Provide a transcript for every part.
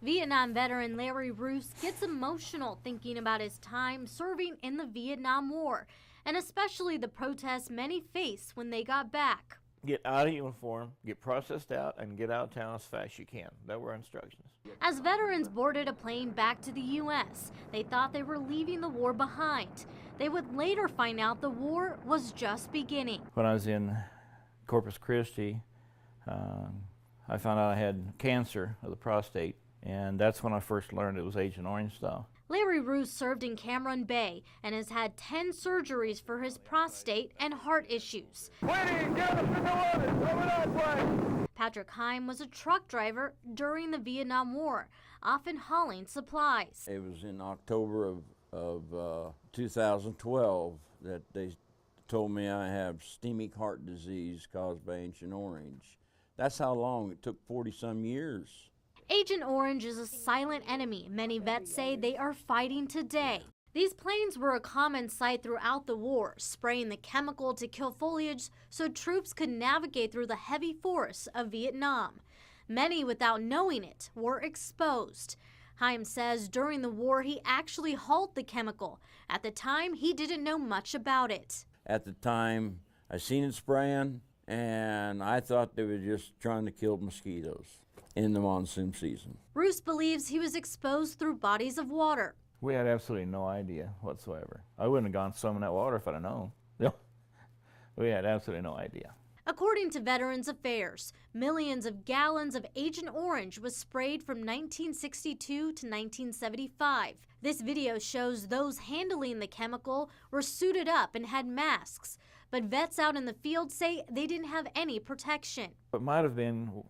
Vietnam veteran Larry Roos gets emotional thinking about his time serving in the Vietnam War, and especially the protests many faced when they got back. Get out of uniform, get processed out, and get out of town as fast as you can. That were instructions. As veterans boarded a plane back to the U.S., they thought they were leaving the war behind. They would later find out the war was just beginning. When I was in Corpus Christi, I found out I had cancer of the prostate, and that's when I first learned it was Agent Orange style. Larry Roos served in Cameron Bay and has had 10 surgeries for his prostate and heart issues. Patrick Heim was a truck driver during the Vietnam War, often hauling supplies. It was in October of 2012 that they told me I have ischemic heart disease caused by Agent Orange. That's how long it took, 40-some years. Agent Orange is a silent enemy many vets say they are fighting today. These planes were a common sight throughout the war, spraying the chemical to kill foliage so troops could navigate through the heavy forests of Vietnam. Many, without knowing it, were exposed. Heim says during the war he actually hauled the chemical. At the time, he didn't know much about it. At the time, I seen it spraying, and I thought they were just trying to kill mosquitoes in the monsoon season. Roos believes he was exposed through bodies of water. We had absolutely no idea whatsoever. I wouldn't have gone swimming that water if I'd have known. We had absolutely no idea. According to Veterans Affairs, millions of gallons of Agent Orange was sprayed from 1962 to 1975. This video shows those handling the chemical were suited up and had masks, but vets out in the field say they didn't have any protection. It might have been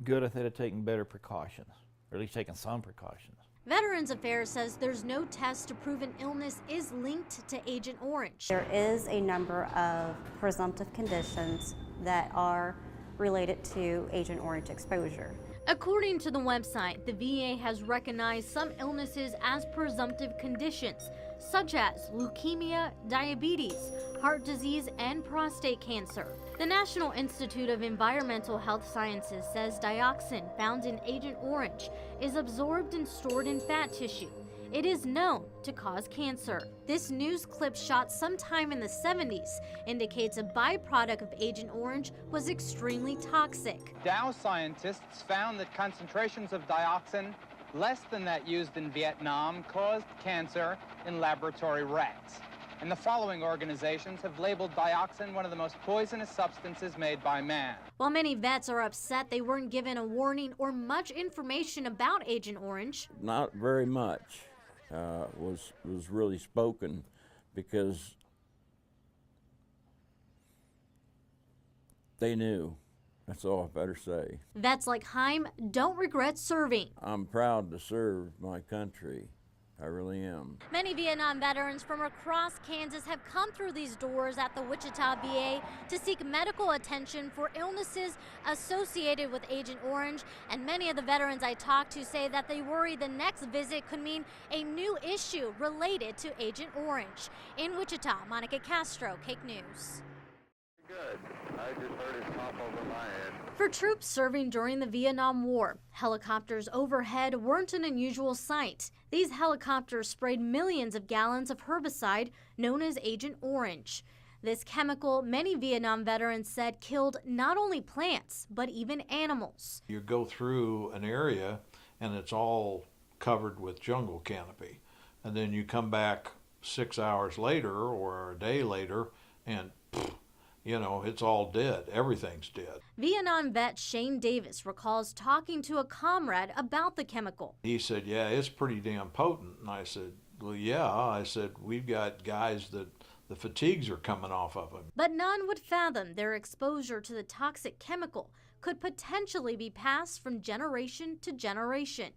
good if they'd have taken better precautions, or at least taken some precautions. Veterans Affairs says there's no test to prove an illness is linked to Agent Orange. There is a number of presumptive conditions that are related to Agent Orange exposure. According to the website, the VA has recognized some illnesses as presumptive conditions, such as leukemia, diabetes, heart disease, and prostate cancer. The National Institute of Environmental Health Sciences says dioxin found in Agent Orange is absorbed and stored in fat tissue. It is known to cause cancer. This news clip shot sometime in the 70s indicates a byproduct of Agent Orange was extremely toxic. Dow scientists found that concentrations of dioxin less than that used in Vietnam caused cancer in laboratory rats. And the following organizations have labeled dioxin one of the most poisonous substances made by man. While many vets are upset they weren't given a warning or much information about Agent Orange, Not very much was really spoken, because they knew. That's all I better say. vets like Heim don't regret serving. I'm proud to serve my country. I really am. Many Vietnam veterans from across Kansas have come through these doors at the Wichita VA to seek medical attention for illnesses associated with Agent Orange, and many of the veterans I talked to say that they worry the next visit could mean a new issue related to Agent Orange. In Wichita, Monica Castro, Cake News. Good. I just heard it pop over my head. For troops serving during the Vietnam War, helicopters overhead weren't an unusual sight. These helicopters sprayed millions of gallons of herbicide known as Agent Orange. This chemical, many Vietnam veterans said, killed not only plants, but even animals. You go through an area and it's all covered with jungle canopy. And then you come back 6 hours later or a day later and you know, it's all dead. Everything's dead. Vietnam vet Shane Davis recalls talking to a comrade about the chemical. He said, yeah, it's pretty damn potent. And I said, well, yeah. I said, we've got guys that the fatigues are coming off of them. But none would fathom their exposure to the toxic chemical could potentially be passed from generation to generation.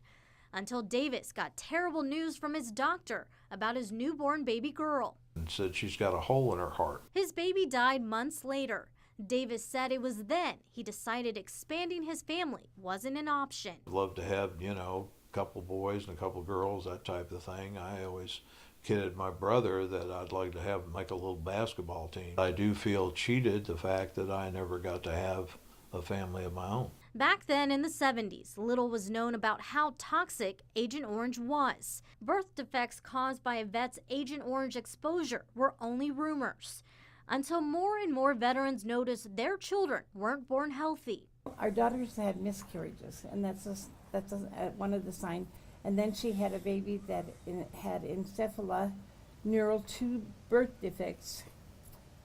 Until Davis got terrible news from his doctor about his newborn baby girl. And said she's got a hole in her heart. His baby died months later. Davis said it was then he decided expanding his family wasn't an option. I'd love to have, you know, a couple boys and a couple girls, that type of thing. I always kidded my brother that I'd like to have make a little basketball team. I do feel cheated, the fact that I never got to have a family of my own. Back then in the 70s, little was known about how toxic Agent Orange was. Birth defects caused by a vet's Agent Orange exposure were only rumors, until more and more veterans noticed their children weren't born healthy. Our daughters had miscarriages, and that's one of the signs. And then she had a baby that had encephala neural 2 birth defects.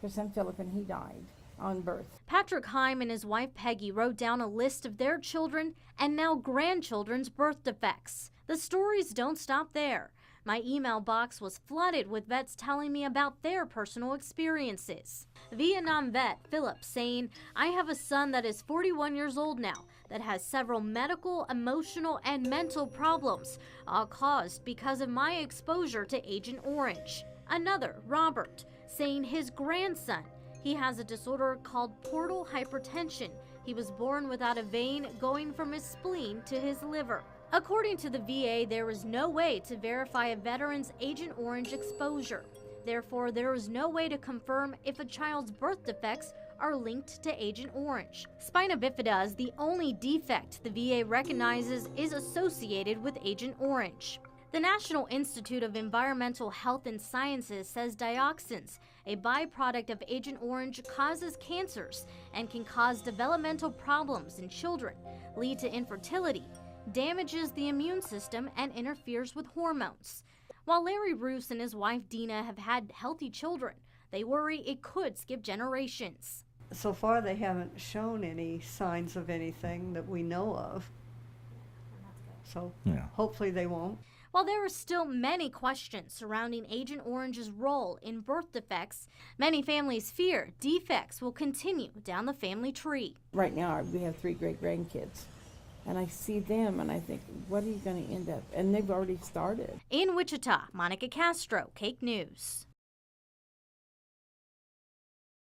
Her son Philip, and he died on birth. Patrick Heim and his wife Peggy wrote down a list of their children and now grandchildren's birth defects. The stories don't stop there. My email box was flooded with vets telling me about their personal experiences. Vietnam vet Philip saying, "I have a son that is 41 years old now that has several medical, emotional, and mental problems, all caused because of my exposure to Agent Orange." Another, Robert, saying his grandson, he has a disorder called portal hypertension. He was born without a vein going from his spleen to his liver. According to the VA, there is no way to verify a veteran's Agent Orange exposure. Therefore, there is no way to confirm if a child's birth defects are linked to Agent Orange. Spina bifida is the only defect the VA recognizes is associated with Agent Orange. The National Institute of Environmental Health and Sciences says dioxins, a byproduct of Agent Orange, causes cancers and can cause developmental problems in children, lead to infertility, damages the immune system, and interferes with hormones. While Larry Roos and his wife Dina have had healthy children, they worry it could skip generations. So far, they haven't shown any signs of anything that we know of. So hopefully they won't. While there are still many questions surrounding Agent Orange's role in birth defects, many families fear defects will continue down the family tree. Right now, we have 3 great-grandkids. And I see them and I think, what are you going to end up? And they've already started. In Wichita, Monica Castro, Cake News.